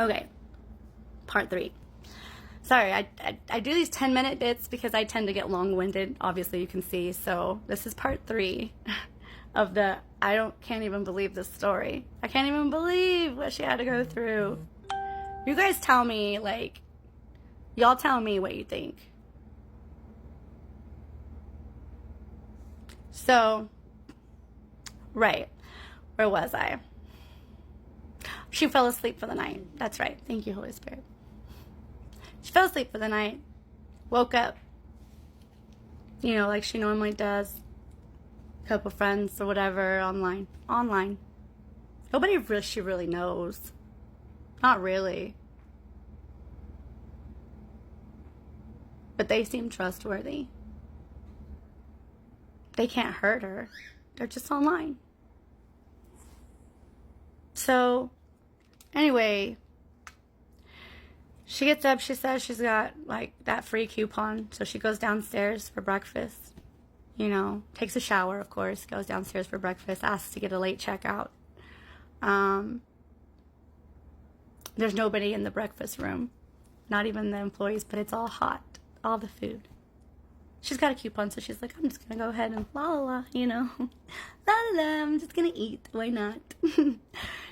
Okay, part 3. Sorry, I do these 10-minute bits because I tend to get long-winded, obviously you can see. So this is part 3 of the can't even believe this story. I can't even believe what she had to go through. You guys tell me, y'all tell me what you think. So, right, where was I? She fell asleep for the night. That's right. Thank you, Holy Spirit. She fell asleep for the night, woke up, like she normally does. A couple friends or whatever online. Nobody she really knows. Not really. But they seem trustworthy. They can't hurt her. They're just online. So, anyway, she gets up, she says she's got that free coupon, so she goes downstairs for breakfast, takes a shower, of course, goes downstairs for breakfast, asks to get a late checkout. There's nobody in the breakfast room, not even the employees, but it's all hot, all the food. She's got a coupon, so she's like, I'm just gonna go ahead and la la la, la la la, I'm just gonna eat, why not?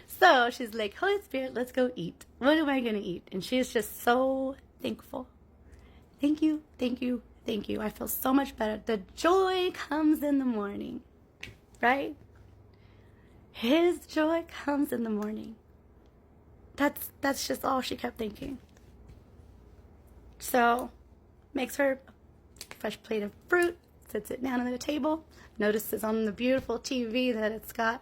So she's like, Holy Spirit, let's go eat. What am I going to eat? And she's just so thankful. Thank you, thank you, thank you. I feel so much better. The joy comes in the morning, right? His joy comes in the morning. That's just all she kept thinking. So, makes her a fresh plate of fruit, sits it down on the table, notices on the beautiful TV that it's got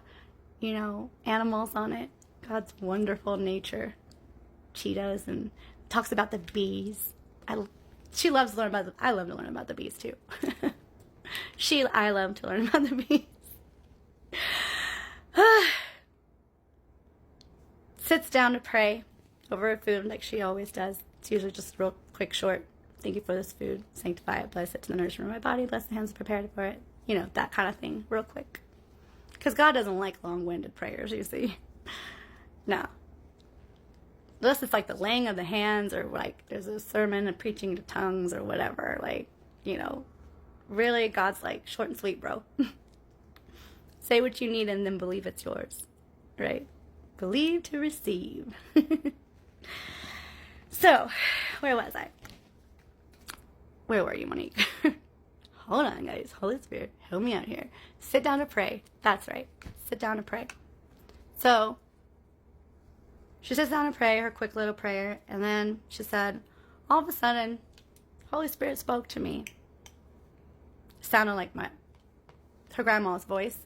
animals on it, God's wonderful nature, cheetahs, and talks about the bees. She loves to learn about I love to learn about the bees too. I love to learn about the bees. Sits down to pray over her food like she always does. It's usually just real quick, short. Thank you for this food. Sanctify it. Bless it to the nourishment of my body. Bless the hands prepared for it. That kind of thing. Real quick. Because God doesn't like long-winded prayers, you see. No. Unless it's the laying of the hands, or there's a sermon and preaching to tongues or whatever. Really, God's short and sweet, bro. Say what you need and then believe it's yours. Right? Believe to receive. So, where was I? Where were you, Monique? Hold on, guys. Holy Spirit, help me out here. Sit down to pray. That's right. Sit down to pray. So, she sits down to pray, her quick little prayer, and then she said, all of a sudden, Holy Spirit spoke to me. It sounded like her grandma's voice.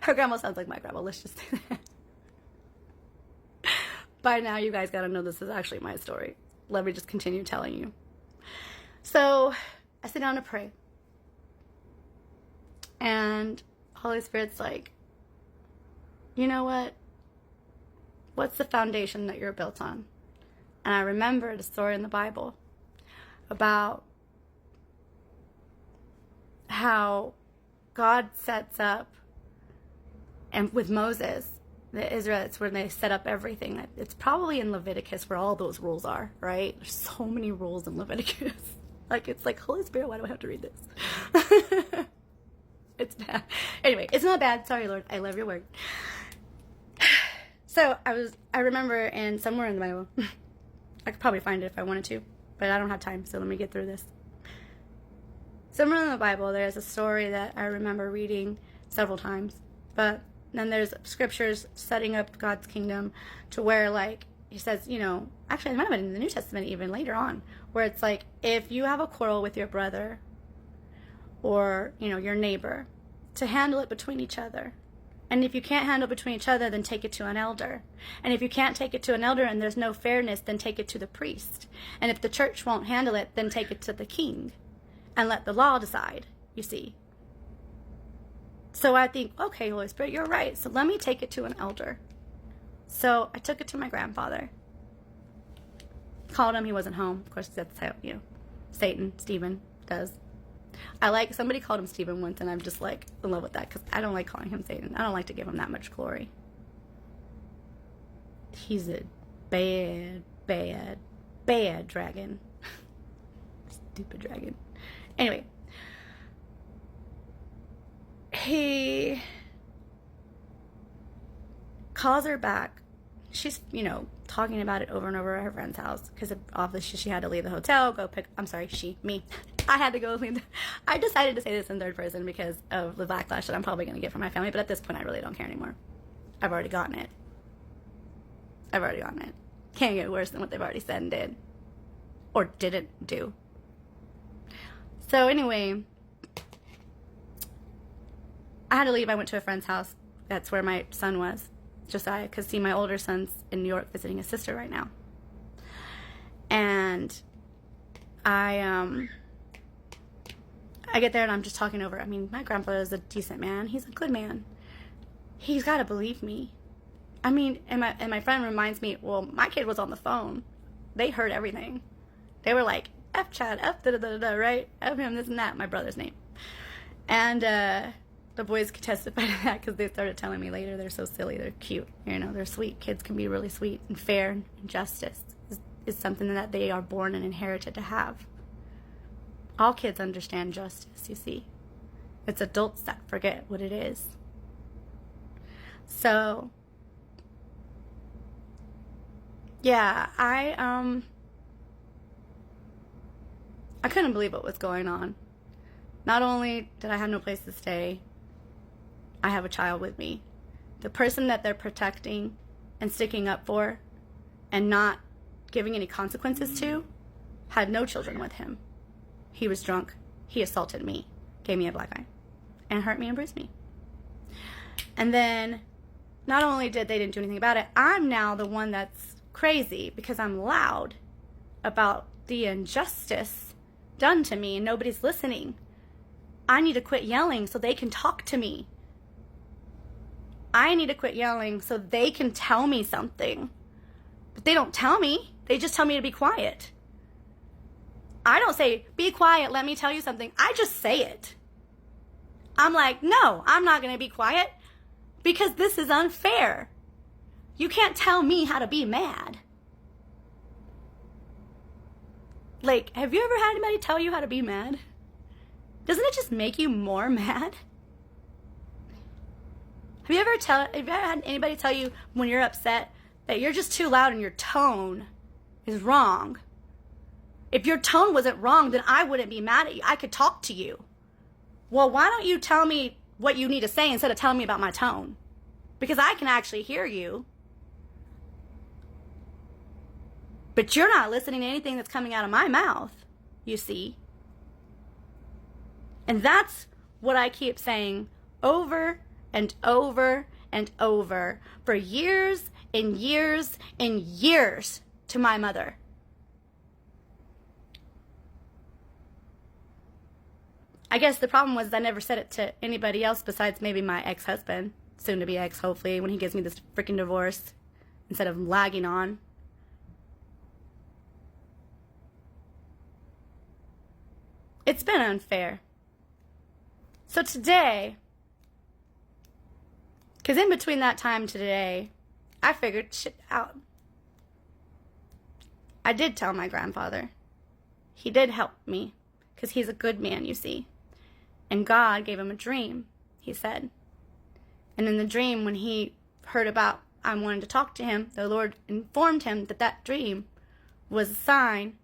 Her grandma sounds like my grandma. Let's just say that. By now, you guys gotta know this is actually my story. Let me just continue telling you. So, I sit down to pray. And Holy Spirit's like, you know what? What's the foundation that you're built on? And I remembered a story in the Bible about how God sets up, and with Moses, the Israelites, where they set up everything. It's probably in Leviticus where all those rules are, right? There's so many rules in Leviticus. It's like, Holy Spirit, why do I have to read this? It's bad. Anyway, it's not bad. Sorry, Lord. I love your word. So I remember somewhere in the Bible, I could probably find it if I wanted to, but I don't have time, so let me get through this. Somewhere in the Bible, there's a story that I remember reading several times, but then there's scriptures setting up God's kingdom to where, he says, actually, it might have been in the New Testament even later on, where it's if you have a quarrel with your brother or, your neighbor, to handle it between each other. And if you can't handle it between each other, then take it to an elder. And if you can't take it to an elder and there's no fairness, then take it to the priest. And if the church won't handle it, then take it to the king and let the law decide, you see. So I think, okay, Holy Spirit, you're right. So let me take it to an elder. So I took it to my grandfather. Called him. He wasn't home. Of course, that's how, Stephen does. Somebody called him Stephen once, and I'm just in love with that because I don't like calling him Satan. I don't like to give him that much glory. He's a bad, bad, bad dragon. Stupid dragon. Anyway, he calls her back. She's, talking about it over and over at her friend's house because obviously she had to leave the hotel, me. I had to go leave. I decided to say this in third person because of the backlash that I'm probably going to get from my family, but at this point I really don't care anymore. I've already gotten it. Can't get worse than what they've already said and did. Or didn't do. So anyway, I had to leave. I went to a friend's house. That's where my son was. Josiah, because my older son's in New York visiting his sister right now. And I get there and I'm just talking over. My grandfather is a decent man. He's a good man. He's got to believe me. And my friend reminds me, well, my kid was on the phone. They heard everything. They were like, F Chad, F da-da-da-da, right? F him, this and that, my brother's name. And the boys could testify to that because they started telling me later they're so silly, they're cute, they're sweet. Kids can be really sweet and fair, and justice is something that they are born and inherited to have. All kids understand justice, you see. It's adults that forget what it is. So, yeah, I couldn't believe what was going on. Not only did I have no place to stay, I have a child with me. The person that they're protecting and sticking up for and not giving any consequences to had no children with him. He was drunk. He assaulted me, gave me a black eye, and hurt me and bruised me. And then not only did they didn't do anything about it, I'm now the one that's crazy because I'm loud about the injustice done to me and nobody's listening. I need to quit yelling so they can talk to me. I need to quit yelling so they can tell me something. But they don't tell me. They just tell me to be quiet. I don't say, be quiet, let me tell you something. I just say it. I'm like, no, I'm not going to be quiet because this is unfair. You can't tell me how to be mad. Like, have you ever had anybody tell you how to be mad? Doesn't it just make you more mad? Have you ever had anybody tell you when you're upset that you're just too loud and your tone is wrong? If your tone wasn't wrong, then I wouldn't be mad at you. I could talk to you. Well, why don't you tell me what you need to say instead of telling me about my tone? Because I can actually hear you. But you're not listening to anything that's coming out of my mouth, you see. And that's what I keep saying over and over and over for years and years and years to my mother. I guess the problem was I never said it to anybody else besides maybe my ex-husband, soon to be ex, hopefully, when he gives me this freaking divorce instead of lagging on. It's been unfair. So today, because in between that time to today, I figured shit out. I did tell my grandfather. He did help me, because he's a good man, you see. And God gave him a dream, he said. And in the dream, when he heard about I wanted to talk to him, the Lord informed him that that dream was a sign,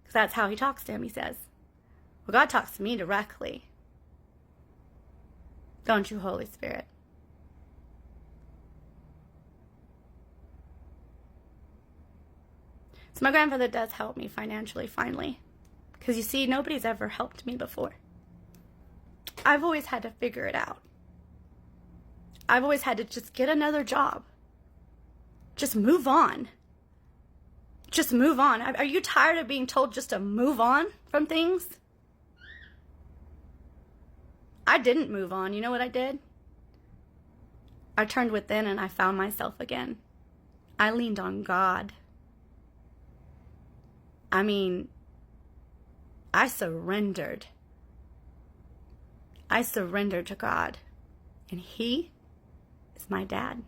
because that's how he talks to him, he says. Well, God talks to me directly. Don't you, Holy Spirit? So my grandfather does help me financially, finally. Because you see, nobody's ever helped me before. I've always had to figure it out. I've always had to just get another job. Just move on. Just move on. Are you tired of being told just to move on from things? I didn't move on. You know what I did? I turned within and I found myself again. I leaned on God. I surrendered. I surrendered to God. And He is my dad.